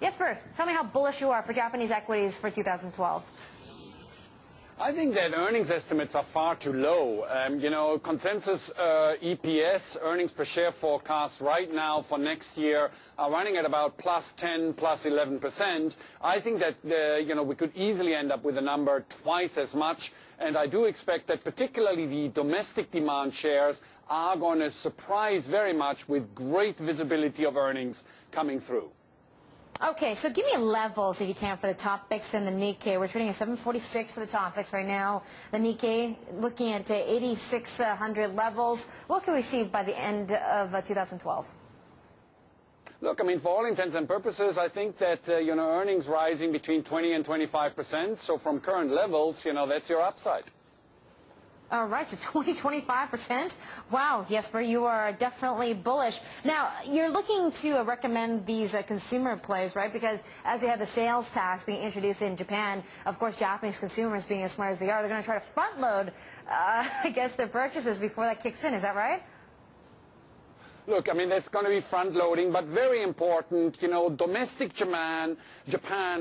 Jesper, tell me how bullish you are for Japanese equities for 2012. I think that earnings estimates are far too low. Consensus EPS, earnings per share forecast right now for next year are running at about plus 10, plus 11%. I think that, we could easily end up with a number twice as much. And I do expect that particularly the domestic demand shares are going to surprise very much with great visibility of earnings coming through. Okay, so give me levels, if you can, for the Topix and the Nikkei. We're trading at 746 for the Topix right now. The Nikkei looking at 8,600 levels. What can we see by the end of 2012? Look, for all intents and purposes, I think that, earnings rising between 20 and 25%. So from current levels, that's your upside. All right, so 20-25%. Wow, Jesper, you are definitely bullish. Now, you're looking to recommend these consumer plays, right? Because as we have the sales tax being introduced in Japan, of course, Japanese consumers, being as smart as they are, they're going to try to front load, their purchases before that kicks in. Is that right? Look, that's going to be front-loading, but very important, domestic Japan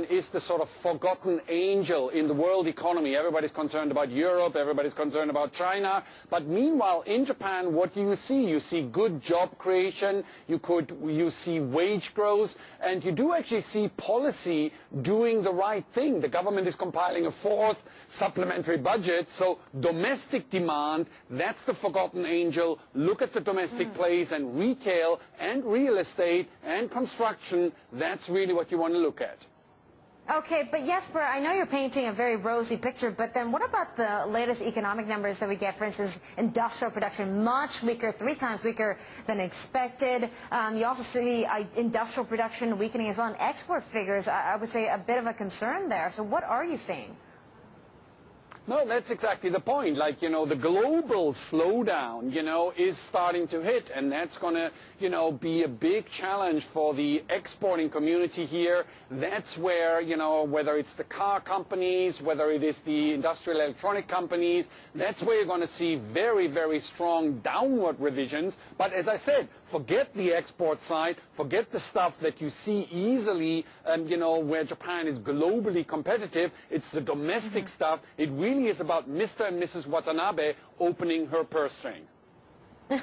is the sort of forgotten angel in the world economy. Everybody's concerned about Europe, everybody's concerned about China. But meanwhile, in Japan, what do you see? You see good job creation, you see wage growth, and you do actually see policy doing the right thing. The government is compiling a fourth supplementary budget, so domestic demand, that's the forgotten angel. Look at the domestic plays, and retail and real estate and construction, that's really what you want to look at. Okay, but Jesper, I know you're painting a very rosy picture, but then what about the latest economic numbers that we get? For instance, industrial production, much weaker, 3 times weaker than expected. You also see industrial production weakening as well, and export figures, I would say, a bit of a concern there. So what are you seeing? No, that's exactly the point. The global slowdown, is starting to hit, and that's going to, be a big challenge for the exporting community here. That's where, whether it's the car companies, whether it is the industrial electronic companies, that's where you're going to see very, very strong downward revisions. But as I said, forget the export side, forget the stuff that you see easily, where Japan is globally competitive. It's the domestic stuff. It really is about Mr. and Mrs. Watanabe opening her purse string. All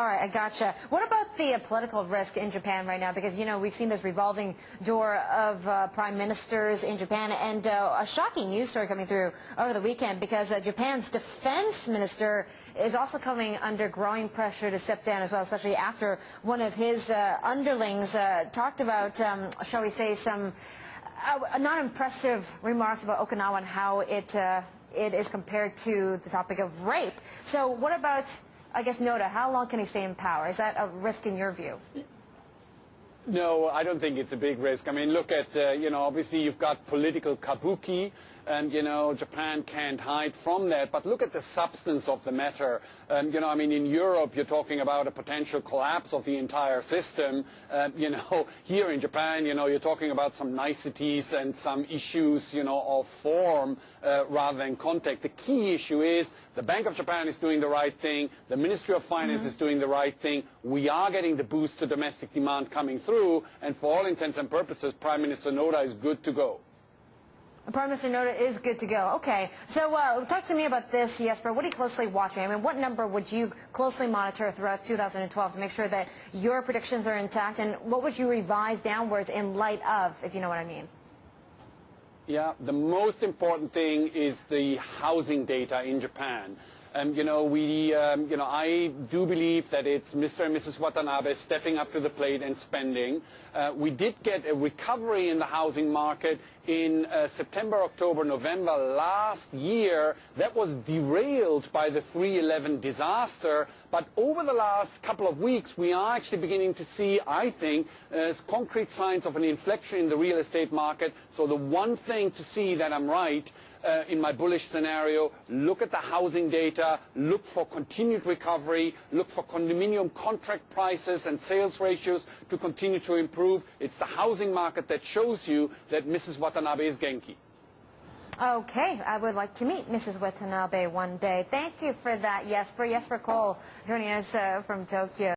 right, I gotcha. What about the political risk in Japan right now? Because, we've seen this revolving door of prime ministers in Japan, and a shocking news story coming through over the weekend because Japan's defense minister is also coming under growing pressure to step down as well, especially after one of his underlings talked about, shall we say, some not impressive remarks about Okinawa and how it is compared to the topic of rape. So what about, I guess, Noda? How long can he stay in power? Is that a risk in your view? No, I don't think it's a big risk. Look at, obviously you've got political kabuki, and, Japan can't hide from that. But look at the substance of the matter. In Europe, you're talking about a potential collapse of the entire system. Here in Japan, you're talking about some niceties and some issues, of form rather than content. The key issue is the Bank of Japan is doing the right thing. The Ministry of Finance is doing the right thing. We are getting the boost to domestic demand coming through. And for all intents and purposes, Prime Minister Noda is good to go. Prime Minister Noda is good to go. Okay, so talk to me about this, Jesper. What are you closely watching? What number would you closely monitor throughout 2012 to make sure that your predictions are intact? And what would you revise downwards in light of, if you know what I mean? Yeah, the most important thing is the housing data in Japan. I do believe that it's Mr. and Mrs. Watanabe stepping up to the plate and spending. We did get a recovery in the housing market in September, October, November last year. That was derailed by the 3/11 disaster. But over the last couple of weeks, we are actually beginning to see, I think, concrete signs of an inflection in the real estate market. So the one thing to see that I'm right in my bullish scenario, look at the housing data, look for continued recovery, look for condominium contract prices and sales ratios to continue to improve. It's the housing market that shows you that Mrs. Watanabe is Genki. Okay, I would like to meet Mrs. Watanabe one day. Thank you for that, Jesper. Jesper Koll joining us from Tokyo.